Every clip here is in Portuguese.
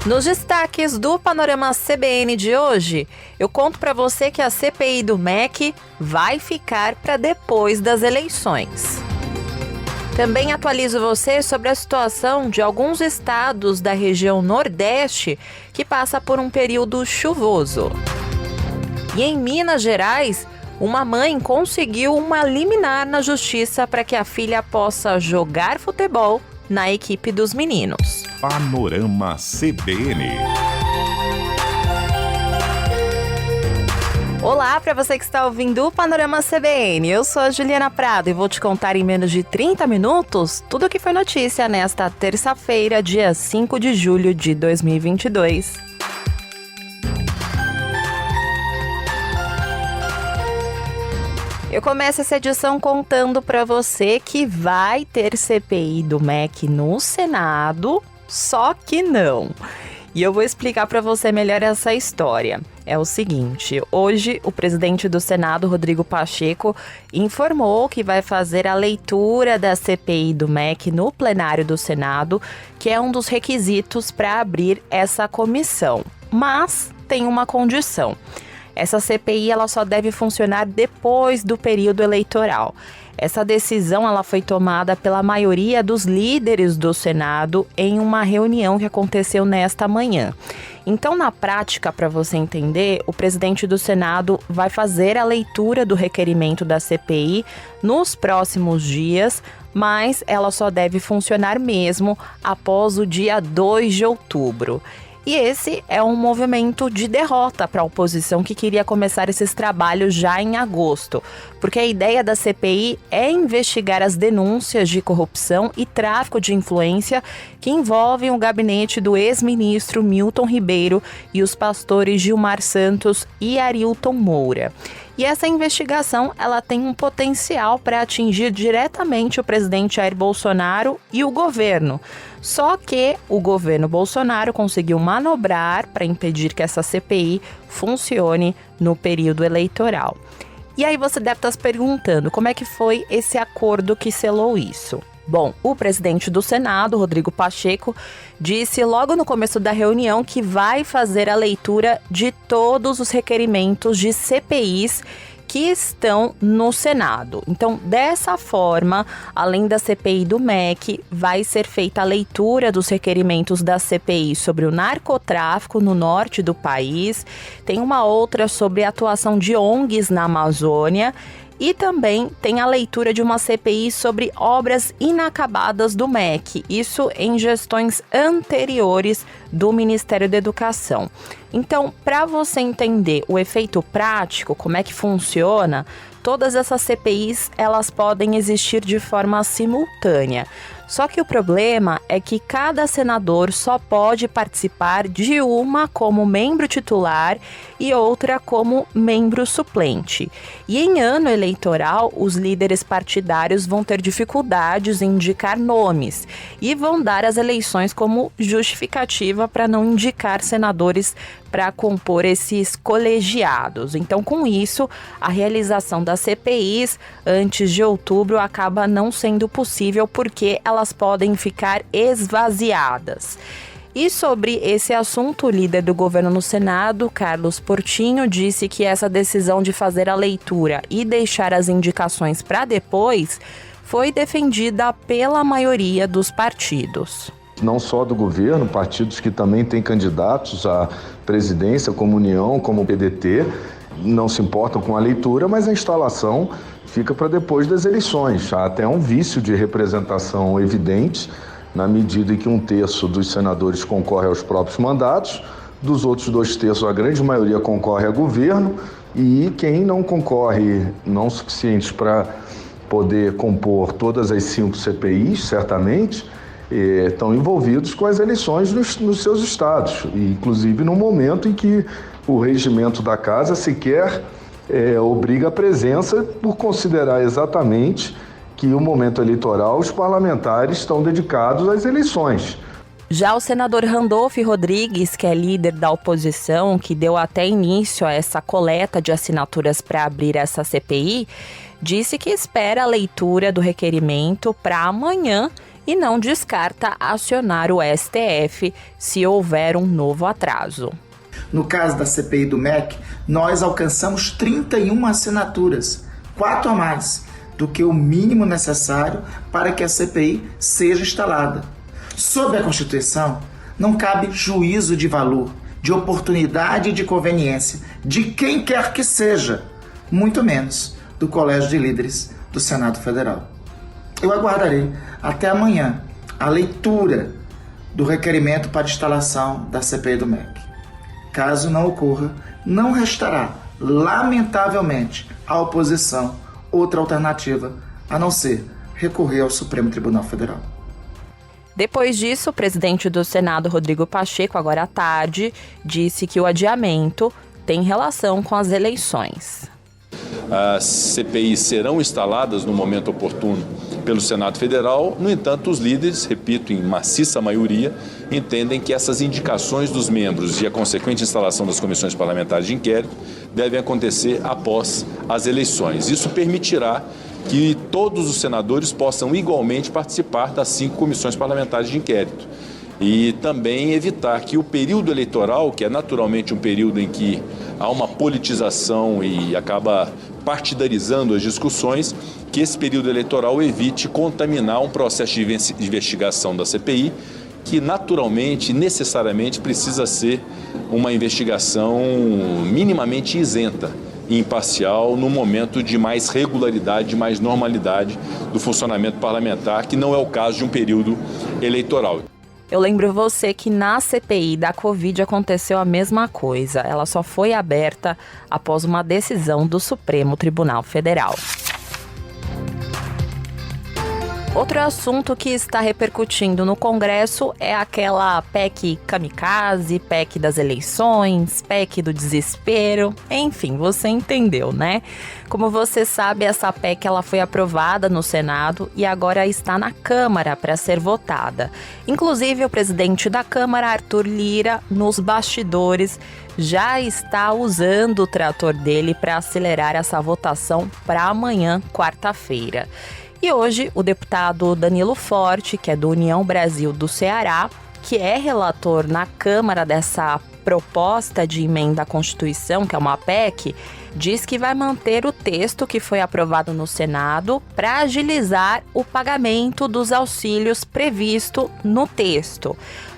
Nos destaques do Panorama CBN de hoje, eu conto para você que a CPI do MEC vai ficar para depois das eleições. Também atualizo você sobre a situação de alguns estados da região Nordeste que passa por um período chuvoso. E em Minas Gerais, uma mãe conseguiu uma liminar na justiça para que a filha possa jogar futebol na equipe dos meninos. Panorama CBN. Olá para você que está ouvindo o Panorama CBN. Eu sou a Juliana Prado e vou te contar em menos de 30 minutos tudo o que foi notícia nesta terça-feira, dia 5 de julho de 2022. Eu começo essa edição contando para você que vai ter CPI do MEC no Senado, só que não. E eu vou explicar para você melhor essa história. É o seguinte, hoje o presidente do Senado, Rodrigo Pacheco, informou que vai fazer a leitura da CPI do MEC no plenário do Senado, que é um dos requisitos para abrir essa comissão. Mas tem uma condição. Essa CPI ela só deve funcionar depois do período eleitoral. Essa decisão ela foi tomada pela maioria dos líderes do Senado em uma reunião que aconteceu nesta manhã. Então, na prática, para você entender, o presidente do Senado vai fazer a leitura do requerimento da CPI nos próximos dias, mas ela só deve funcionar mesmo após o dia 2 de outubro. E esse é um movimento de derrota para a oposição que queria começar esses trabalhos já em agosto, porque a ideia da CPI é investigar as denúncias de corrupção e tráfico de influência que envolvem o gabinete do ex-ministro Milton Ribeiro e os pastores Gilmar Santos e Arilton Moura. E essa investigação ela tem um potencial para atingir diretamente o presidente Jair Bolsonaro e o governo. Só que o governo Bolsonaro conseguiu manobrar para impedir que essa CPI funcione no período eleitoral. E aí você deve estar se perguntando como é que foi esse acordo que selou isso. Bom, o presidente do Senado, Rodrigo Pacheco, disse logo no começo da reunião que vai fazer a leitura de todos os requerimentos de CPIs que estão no Senado. Então, dessa forma, além da CPI do MEC, vai ser feita a leitura dos requerimentos da CPI sobre o narcotráfico no norte do país, tem uma outra sobre a atuação de ONGs na Amazônia, e também tem a leitura de uma CPI sobre obras inacabadas do MEC, isso em gestões anteriores do Ministério da Educação. Então, para você entender o efeito prático, como é que funciona, todas essas CPIs elas podem existir de forma simultânea. Só que o problema é que cada senador só pode participar de uma como membro titular e outra como membro suplente. E em ano eleitoral, os líderes partidários vão ter dificuldades em indicar nomes e vão dar as eleições como justificativa para não indicar senadores para compor esses colegiados. Então, com isso, a realização das CPIs antes de outubro acaba não sendo possível porque elas podem ficar esvaziadas. E sobre esse assunto, o líder do governo no Senado, Carlos Portinho, disse que essa decisão de fazer a leitura e deixar as indicações para depois foi defendida pela maioria dos partidos. Não só do governo, partidos que também têm candidatos à presidência, como União, como o PDT, não se importam com a leitura, mas a instalação fica para depois das eleições. Há até um vício de representação evidente, na medida em que 1/3 dos senadores concorre aos próprios mandatos, dos outros 2/3 a grande maioria concorre a governo, e quem não concorre, não suficientes para poder compor todas as 5 CPIs, certamente, estão envolvidos com as eleições nos seus estados, inclusive no momento em que o regimento da casa sequer obriga a presença, por considerar exatamente que o momento eleitoral os parlamentares estão dedicados às eleições. Já o senador Randolfo Rodrigues, que é líder da oposição, que deu até início a essa coleta de assinaturas para abrir essa CPI, disse que espera a leitura do requerimento para amanhã e não descarta acionar o STF se houver um novo atraso. No caso da CPI do MEC, nós alcançamos 31 assinaturas, 4 a mais do que o mínimo necessário para que a CPI seja instalada. Sob a Constituição, não cabe juízo de valor, de oportunidade e de conveniência de quem quer que seja, muito menos do Colégio de Líderes do Senado Federal. Eu aguardarei até amanhã a leitura do requerimento para instalação da CPI do MEC. Caso não ocorra, não restará, lamentavelmente, à oposição outra alternativa, a não ser recorrer ao Supremo Tribunal Federal. Depois disso, o presidente do Senado, Rodrigo Pacheco, agora à tarde, disse que o adiamento tem relação com as eleições. As CPIs serão instaladas no momento oportuno pelo Senado Federal. No entanto, os líderes, repito, em maciça maioria, entendem que essas indicações dos membros e a consequente instalação das comissões parlamentares de inquérito devem acontecer após as eleições. Isso permitirá que todos os senadores possam igualmente participar das 5 comissões parlamentares de inquérito. E também evitar que o período eleitoral, que é naturalmente um período em que há uma politização e acaba partidarizando as discussões, que esse período eleitoral evite contaminar um processo de investigação da CPI, que naturalmente, necessariamente, precisa ser uma investigação minimamente isenta e imparcial no momento de mais regularidade, de mais normalidade do funcionamento parlamentar, que não é o caso de um período eleitoral. Eu lembro você que na CPI da Covid aconteceu a mesma coisa. Ela só foi aberta após uma decisão do Supremo Tribunal Federal. Outro assunto que está repercutindo no Congresso é aquela PEC kamikaze, PEC das eleições, PEC do desespero, enfim, você entendeu, né? Como você sabe, essa PEC ela foi aprovada no Senado e agora está na Câmara para ser votada. Inclusive, o presidente da Câmara, Arthur Lira, nos bastidores, já está usando o trator dele para acelerar essa votação para amanhã, quarta-feira. E hoje, o deputado Danilo Forte, que é do União Brasil do Ceará, que é relator na Câmara dessa proposta de emenda à Constituição, que é uma PEC, diz que vai manter o texto que foi aprovado no Senado para agilizar o pagamento dos auxílios previsto no texto.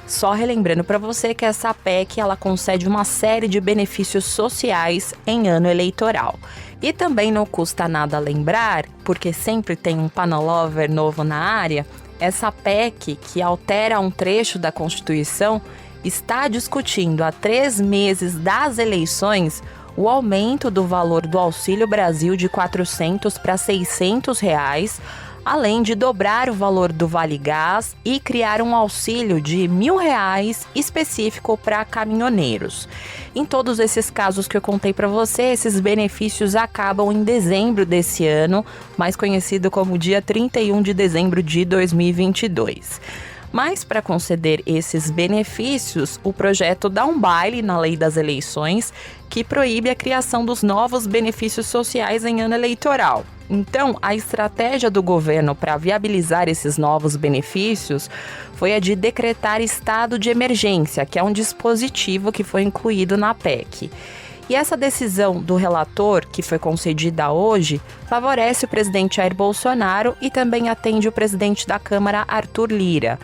Só relembrando para você que essa PEC ela concede uma série de benefícios sociais em ano eleitoral. E também não custa nada lembrar, porque sempre tem um panolover novo na área, essa PEC, que altera um trecho da Constituição, está discutindo há 3 meses das eleições o aumento do valor do Auxílio Brasil de R$ 400 para R$ 600, além de dobrar o valor do Vale Gás e criar um auxílio de R$ 1.000 específico para caminhoneiros. Em todos esses casos que eu contei para você, esses benefícios acabam em dezembro desse ano, mais conhecido como dia 31 de dezembro de 2022. Mas para conceder esses benefícios, o projeto dá um baile na lei das eleições que proíbe a criação dos novos benefícios sociais em ano eleitoral. Então, a estratégia do governo para viabilizar esses novos benefícios foi a de decretar estado de emergência, que é um dispositivo que foi incluído na PEC. E essa decisão do relator, que foi concedida hoje, favorece o presidente Jair Bolsonaro e também atende o presidente da Câmara, Arthur Lira,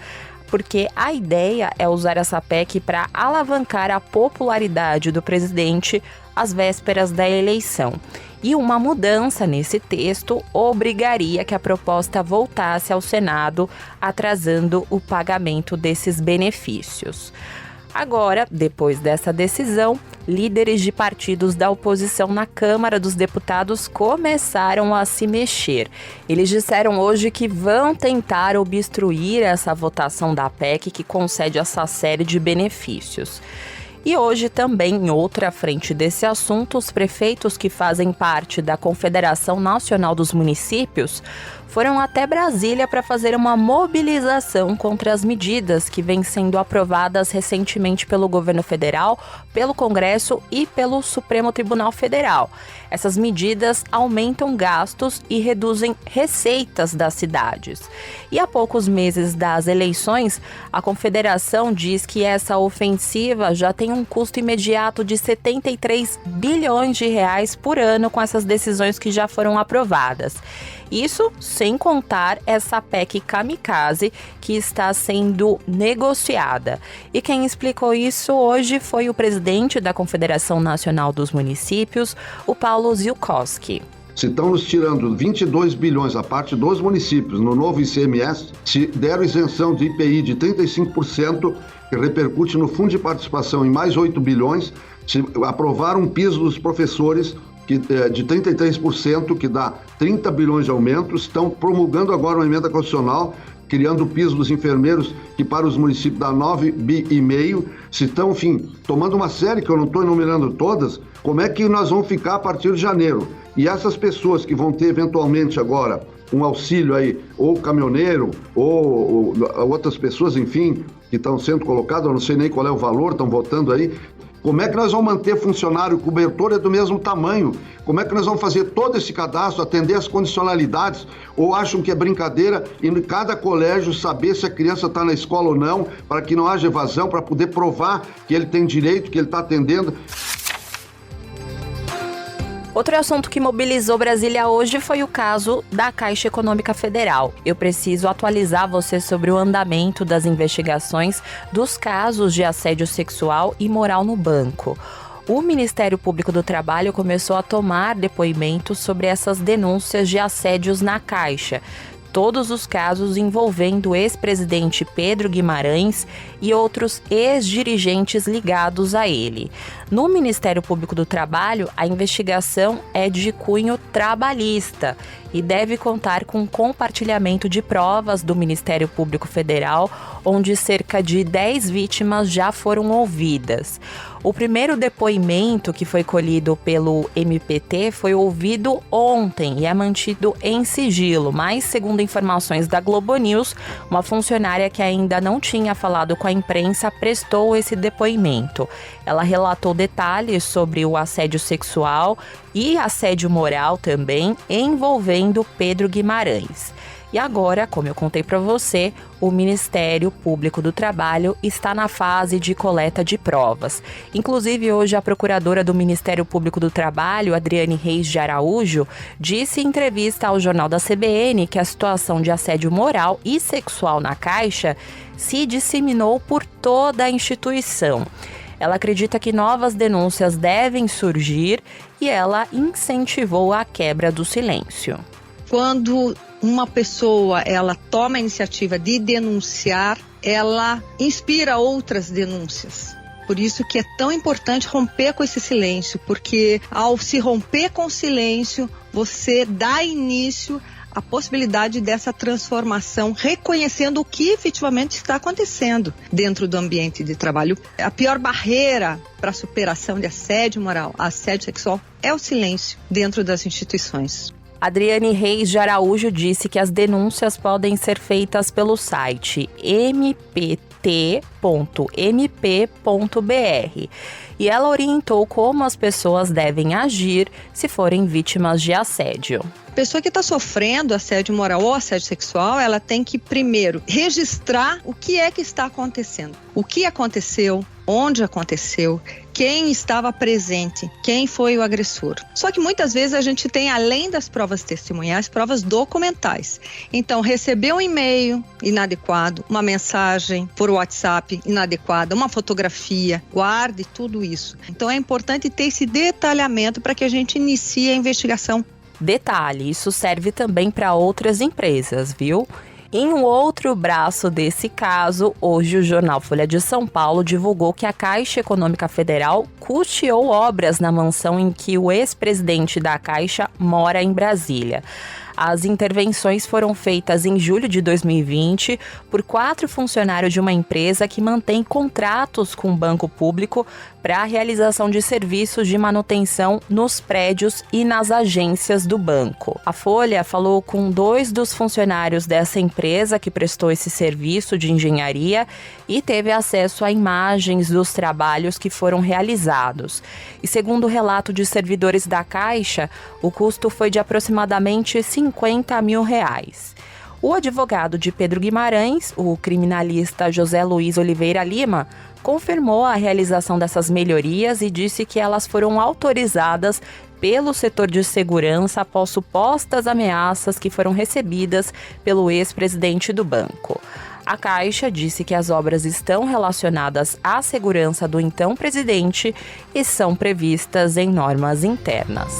porque a ideia é usar essa PEC para alavancar a popularidade do presidente às vésperas da eleição. E uma mudança nesse texto obrigaria que a proposta voltasse ao Senado, atrasando o pagamento desses benefícios. Agora, depois dessa decisão, líderes de partidos da oposição na Câmara dos Deputados começaram a se mexer. Eles disseram hoje que vão tentar obstruir essa votação da PEC que concede essa série de benefícios. E hoje também, em outra frente desse assunto, os prefeitos que fazem parte da Confederação Nacional dos Municípios foram até Brasília para fazer uma mobilização contra as medidas que vêm sendo aprovadas recentemente pelo governo federal, pelo Congresso e pelo Supremo Tribunal Federal. Essas medidas aumentam gastos e reduzem receitas das cidades. E há poucos meses das eleições, a Confederação diz que essa ofensiva já tem um custo imediato de 73 bilhões de reais por ano com essas decisões que já foram aprovadas. Isso sem contar essa PEC kamikaze que está sendo negociada. E quem explicou isso hoje foi o presidente da Confederação Nacional dos Municípios, o Paulo Zielkowski. Se estão nos tirando 22 bilhões a parte dos municípios no novo ICMS, se deram isenção de IPI de 35%, que repercute no fundo de participação em mais 8 bilhões, se aprovaram um piso dos professores de 33%, que dá 30 bilhões de aumento, estão promulgando agora uma emenda constitucional, criando o piso dos enfermeiros, que para os municípios dá 9,5 bi, se estão, enfim, tomando uma série que eu não estou enumerando todas, como é que nós vamos ficar a partir de janeiro? E essas pessoas que vão ter eventualmente agora um auxílio aí, ou caminhoneiro, ou outras pessoas, enfim, que estão sendo colocadas, eu não sei nem qual é o valor, estão votando aí. Como é que nós vamos manter funcionário? O cobertor é do mesmo tamanho. Como é que nós vamos fazer todo esse cadastro, atender as condicionalidades? Ou acham que é brincadeira e em cada colégio saber se a criança está na escola ou não, para que não haja evasão, para poder provar que ele tem direito, que ele está atendendo? Outro assunto que mobilizou Brasília hoje foi o caso da Caixa Econômica Federal. Eu preciso atualizar você sobre o andamento das investigações dos casos de assédio sexual e moral no banco. O Ministério Público do Trabalho começou a tomar depoimentos sobre essas denúncias de assédios na Caixa. Todos os casos envolvendo o ex-presidente Pedro Guimarães e outros ex-dirigentes ligados a ele. No Ministério Público do Trabalho, a investigação é de cunho trabalhista e deve contar com compartilhamento de provas do Ministério Público Federal, onde cerca de 10 vítimas já foram ouvidas. O primeiro depoimento que foi colhido pelo MPT foi ouvido ontem e é mantido em sigilo, mas, segundo informações da Globo News, uma funcionária que ainda não tinha falado com a imprensa prestou esse depoimento. Ela relatou detalhes sobre o assédio sexual e assédio moral também envolvendo Pedro Guimarães. E agora, como eu contei para você, o Ministério Público do Trabalho está na fase de coleta de provas. Inclusive, hoje, a procuradora do Ministério Público do Trabalho, Adriane Reis de Araújo, disse em entrevista ao Jornal da CBN que a situação de assédio moral e sexual na Caixa se disseminou por toda a instituição. Ela acredita que novas denúncias devem surgir e ela incentivou a quebra do silêncio. Quando uma pessoa ela toma a iniciativa de denunciar, ela inspira outras denúncias. Por isso que é tão importante romper com esse silêncio, porque ao se romper com o silêncio, você dá início à possibilidade dessa transformação, reconhecendo o que efetivamente está acontecendo dentro do ambiente de trabalho. A pior barreira para a superação de assédio moral, assédio sexual, é o silêncio dentro das instituições. Adriane Reis de Araújo disse que as denúncias podem ser feitas pelo site mpt.mp.br e ela orientou como as pessoas devem agir se forem vítimas de assédio. A pessoa que está sofrendo assédio moral ou assédio sexual, ela tem que primeiro registrar o que é que está acontecendo. O que aconteceu, onde aconteceu, quem estava presente, quem foi o agressor. Só que muitas vezes a gente tem, além das provas testemunhais, provas documentais. Então, receber um e-mail inadequado, uma mensagem por WhatsApp inadequada, uma fotografia, guarde tudo isso. Então, é importante ter esse detalhamento para que a gente inicie a investigação. Detalhe, isso serve também para outras empresas, viu? Em um outro braço desse caso, hoje o jornal Folha de São Paulo divulgou que a Caixa Econômica Federal custeou obras na mansão em que o ex-presidente da Caixa mora em Brasília. As intervenções foram feitas em julho de 2020 por 4 funcionários de uma empresa que mantém contratos com o banco público para a realização de serviços de manutenção nos prédios e nas agências do banco. A Folha falou com 2 dos funcionários dessa empresa que prestou esse serviço de engenharia e teve acesso a imagens dos trabalhos que foram realizados. E segundo o relato de servidores da Caixa, o custo foi de aproximadamente R$50 mil. O advogado de Pedro Guimarães, o criminalista José Luiz Oliveira Lima, confirmou a realização dessas melhorias e disse que elas foram autorizadas pelo setor de segurança após supostas ameaças que foram recebidas pelo ex-presidente do banco. A Caixa disse que as obras estão relacionadas à segurança do então presidente e são previstas em normas internas.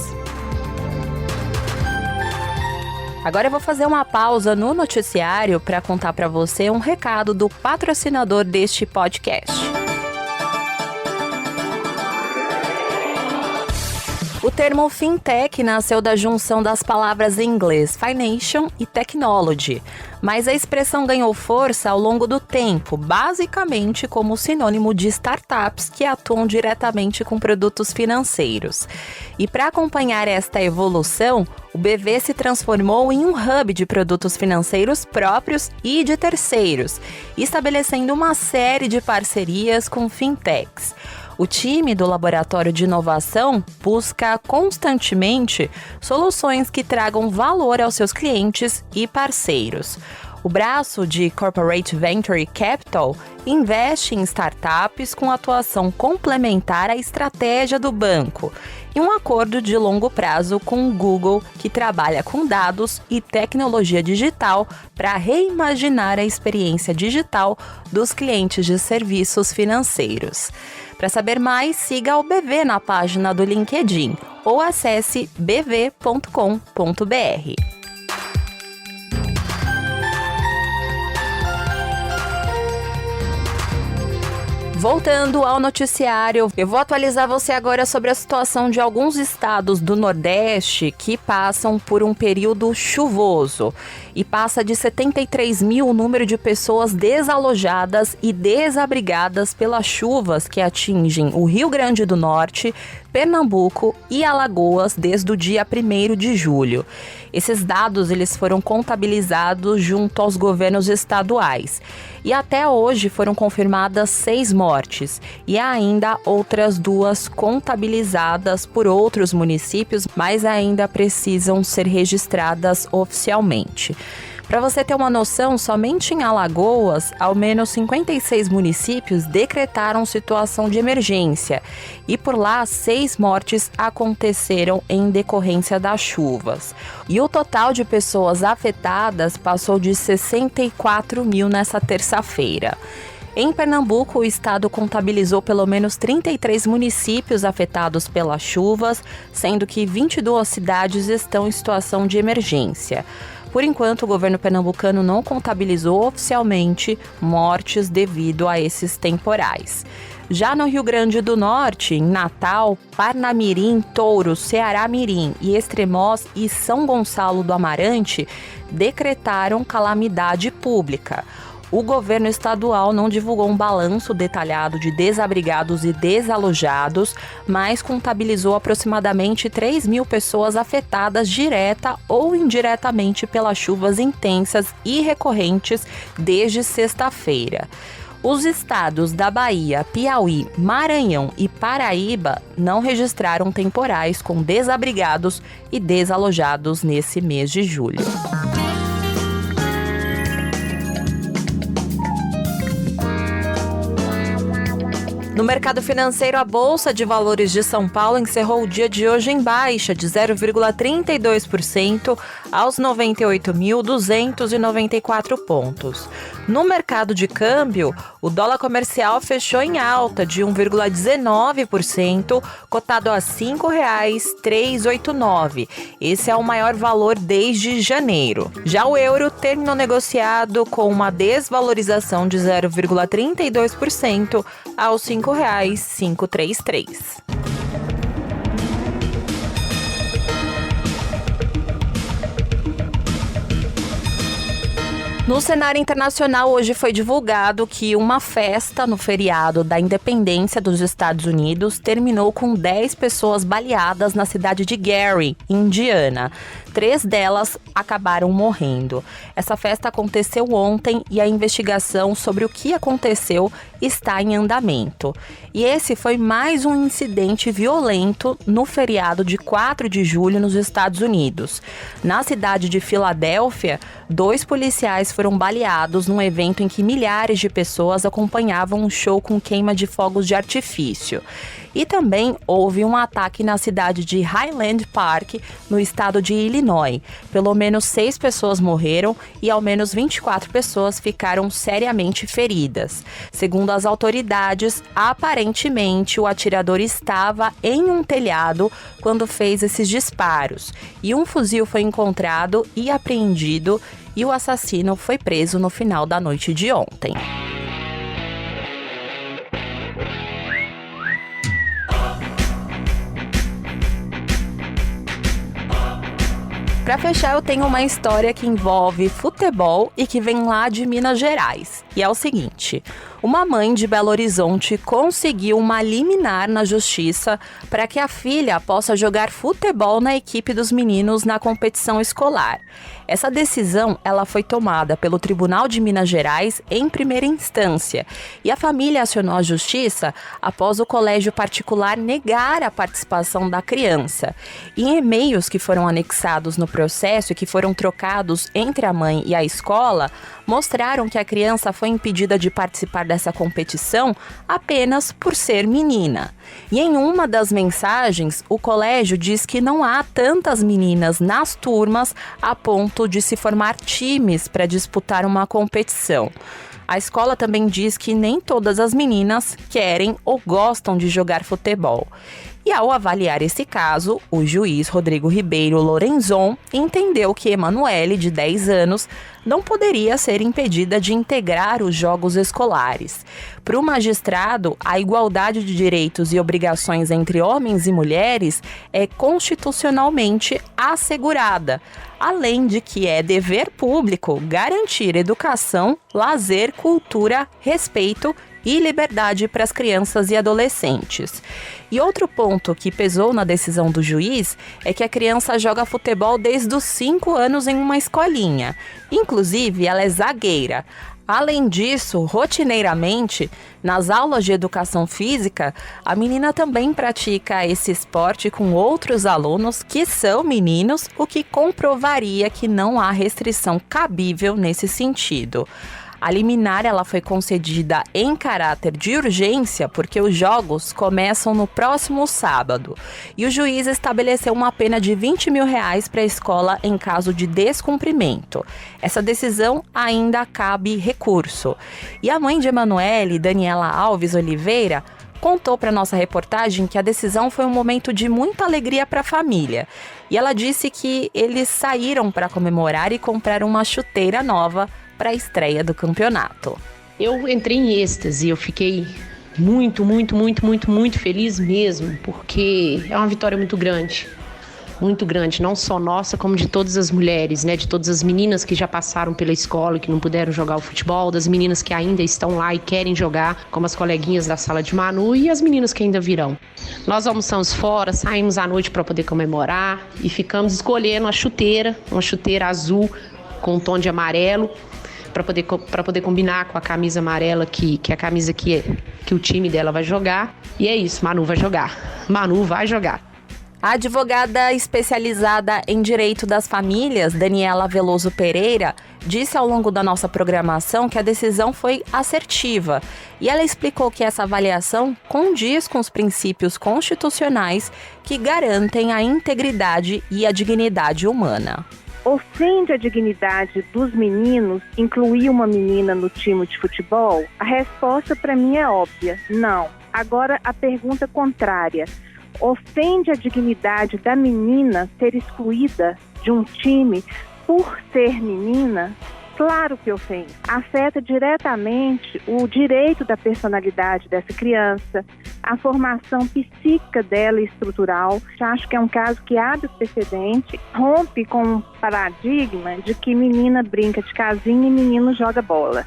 Agora eu vou fazer uma pausa no noticiário para contar para você um recado do patrocinador deste podcast. O termo fintech nasceu da junção das palavras em inglês financial e technology, mas a expressão ganhou força ao longo do tempo, basicamente como sinônimo de startups que atuam diretamente com produtos financeiros. E para acompanhar esta evolução, o BV se transformou em um hub de produtos financeiros próprios e de terceiros, estabelecendo uma série de parcerias com fintechs. O time do Laboratório de Inovação busca constantemente soluções que tragam valor aos seus clientes e parceiros. O braço de Corporate Venture Capital investe em startups com atuação complementar à estratégia do banco e um acordo de longo prazo com o Google, que trabalha com dados e tecnologia digital para reimaginar a experiência digital dos clientes de serviços financeiros. Para saber mais, siga o BV na página do LinkedIn ou acesse bv.com.br. Voltando ao noticiário, eu vou atualizar você agora sobre a situação de alguns estados do Nordeste que passam por um período chuvoso. E passa de 73 mil o número de pessoas desalojadas e desabrigadas pelas chuvas que atingem o Rio Grande do Norte, Pernambuco e Alagoas desde o dia 1º de julho. Esses dados eles foram contabilizados junto aos governos estaduais. E até hoje foram confirmadas 6 mortes e há ainda outras 2 contabilizadas por outros municípios, mas ainda precisam ser registradas oficialmente. Para você ter uma noção, somente em Alagoas, ao menos 56 municípios decretaram situação de emergência e por lá 6 mortes aconteceram em decorrência das chuvas. E o total de pessoas afetadas passou de 64 mil nessa terça-feira. Em Pernambuco, o estado contabilizou pelo menos 33 municípios afetados pelas chuvas, sendo que 22 cidades estão em situação de emergência. Por enquanto, o governo pernambucano não contabilizou oficialmente mortes devido a esses temporais. Já no Rio Grande do Norte, em Natal, Parnamirim, Touro, Ceará-Mirim e Extremoz e São Gonçalo do Amarante decretaram calamidade pública. O governo estadual não divulgou um balanço detalhado de desabrigados e desalojados, mas contabilizou aproximadamente 3 mil pessoas afetadas direta ou indiretamente pelas chuvas intensas e recorrentes desde sexta-feira. Os estados da Bahia, Piauí, Maranhão e Paraíba não registraram temporais com desabrigados e desalojados nesse mês de julho. No mercado financeiro, a Bolsa de Valores de São Paulo encerrou o dia de hoje em baixa de 0,32% aos 98.294 pontos. No mercado de câmbio, o dólar comercial fechou em alta de 1,19%, cotado a R$ 5,389. Esse é o maior valor desde janeiro. Já o euro terminou negociado com uma desvalorização de 0,32% aos R$ 5,533. No cenário internacional, hoje foi divulgado que uma festa no feriado da independência dos Estados Unidos terminou com 10 pessoas baleadas na cidade de Gary, Indiana. 3 delas acabaram morrendo. Essa festa aconteceu ontem e a investigação sobre o que aconteceu está em andamento. E esse foi mais um incidente violento no feriado de 4 de julho nos Estados Unidos. Na cidade de Filadélfia, 2 policiais foram baleados num evento em que milhares de pessoas acompanhavam um show com queima de fogos de artifício. E também houve um ataque na cidade de Highland Park, no estado de Illinois. Pelo menos 6 pessoas morreram e ao menos 24 pessoas ficaram seriamente feridas. Segundo as autoridades, aparentemente o atirador estava em um telhado quando fez esses disparos. E um fuzil foi encontrado e apreendido e o assassino foi preso no final da noite de ontem. Para fechar, eu tenho uma história que envolve futebol e que vem lá de Minas Gerais. E é o seguinte: uma mãe de Belo Horizonte conseguiu uma liminar na justiça para que a filha possa jogar futebol na equipe dos meninos na competição escolar. Essa decisão ela foi tomada pelo Tribunal de Minas Gerais em primeira instância e a família acionou a justiça após o colégio particular negar a participação da criança. Em e-mails que foram anexados no processo e que foram trocados entre a mãe e a escola, mostraram que a criança foi impedida de participar dessa competição apenas por ser menina. E em uma das mensagens, o colégio diz que não há tantas meninas nas turmas a ponto de se formar times para disputar uma competição. A escola também diz que nem todas as meninas querem ou gostam de jogar futebol. E ao avaliar esse caso, o juiz Rodrigo Ribeiro Lorenzon entendeu que Emanuele, de 10 anos, não poderia ser impedida de integrar os jogos escolares. Para o magistrado, a igualdade de direitos e obrigações entre homens e mulheres é constitucionalmente assegurada, além de que é dever público garantir educação, lazer, cultura, respeito e liberdade para as crianças e adolescentes. E outro ponto que pesou na decisão do juiz é que a criança joga futebol desde os 5 anos em uma escolinha. Inclusive, ela é zagueira. Além disso, rotineiramente, nas aulas de educação física, a menina também pratica esse esporte com outros alunos que são meninos, o que comprovaria que não há restrição cabível nesse sentido. A liminar ela foi concedida em caráter de urgência porque os jogos começam no próximo sábado. E o juiz estabeleceu uma pena de R$20 mil para a escola em caso de descumprimento. Essa decisão ainda cabe recurso. E a mãe de Emanuele, Daniela Alves Oliveira, contou para nossa reportagem que a decisão foi um momento de muita alegria para a família. E ela disse que eles saíram para comemorar e compraram uma chuteira nova para a estreia do campeonato. Eu entrei em êxtase, eu fiquei muito feliz mesmo, porque é uma vitória muito grande, não só nossa, como de todas as mulheres, né, de todas as meninas que já passaram pela escola e que não puderam jogar o futebol, das meninas que ainda estão lá e querem jogar, como as coleguinhas da sala de Manu e as meninas que ainda virão. Nós almoçamos fora, saímos à noite para poder comemorar e ficamos escolhendo uma chuteira azul com um tom de amarelo, para poder combinar com a camisa amarela, que é a camisa que o time dela vai jogar. E é isso, Manu vai jogar. A advogada especializada em direito das famílias, Daniela Veloso Pereira, disse ao longo da nossa programação que a decisão foi assertiva. E ela explicou que essa avaliação condiz com os princípios constitucionais que garantem a integridade e a dignidade humana. Ofende a dignidade dos meninos incluir uma menina no time de futebol? A resposta para mim é óbvia, não. Agora a pergunta contrária. Ofende a dignidade da menina ser excluída de um time por ser menina? Claro que ofende. Afeta diretamente o direito da personalidade dessa criança, a formação psíquica dela e estrutural. Acho que é um caso que abre precedente, rompe com o paradigma de que menina brinca de casinha e menino joga bola.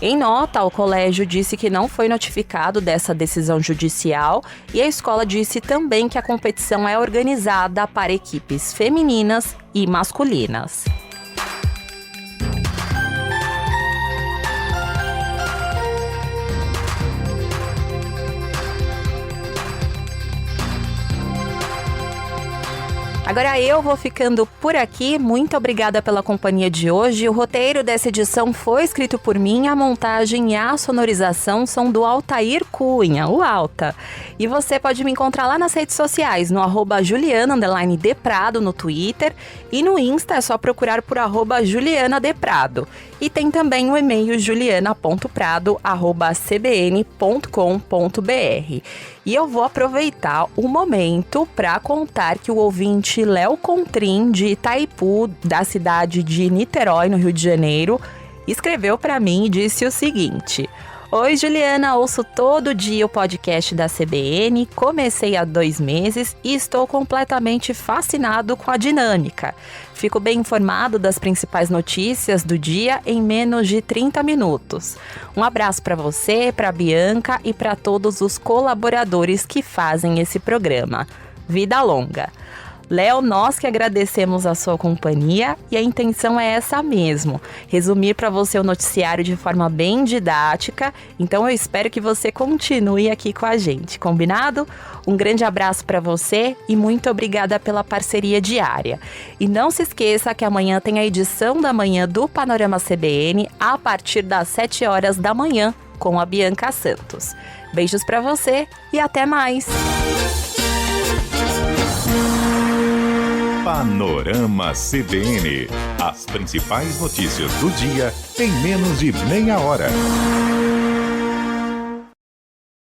Em nota, o colégio disse que não foi notificado dessa decisão judicial e a escola disse também que a competição é organizada para equipes femininas e masculinas. Agora eu vou ficando por aqui. Muito obrigada pela companhia de hoje. O roteiro dessa edição foi escrito por mim, a montagem e a sonorização são do Altair Cunha, o Alta. E você pode me encontrar lá nas redes sociais, no @Juliana_Deprado no Twitter e no Insta é só procurar por @JulianaDeprado. E tem também o e-mail juliana.prado@cbn.com.br. E eu vou aproveitar o momento para contar que o ouvinte Léo Contrim, de Itaipu, da cidade de Niterói, no Rio de Janeiro, escreveu para mim e disse o seguinte: Oi, Juliana, ouço todo dia o podcast da CBN, comecei há 2 meses e estou completamente fascinado com a dinâmica. Fico bem informado das principais notícias do dia em menos de 30 minutos. Um abraço para você, para a Bianca e para todos os colaboradores que fazem esse programa. Vida longa! Léo, nós que agradecemos a sua companhia e a intenção é essa mesmo, resumir para você o noticiário de forma bem didática, então eu espero que você continue aqui com a gente, combinado? Um grande abraço para você e muito obrigada pela parceria diária. E não se esqueça que amanhã tem a edição da manhã do Panorama CBN a partir das 7 horas da manhã com a Bianca Santos. Beijos para você e até mais! Panorama CBN. As principais notícias do dia em menos de meia hora.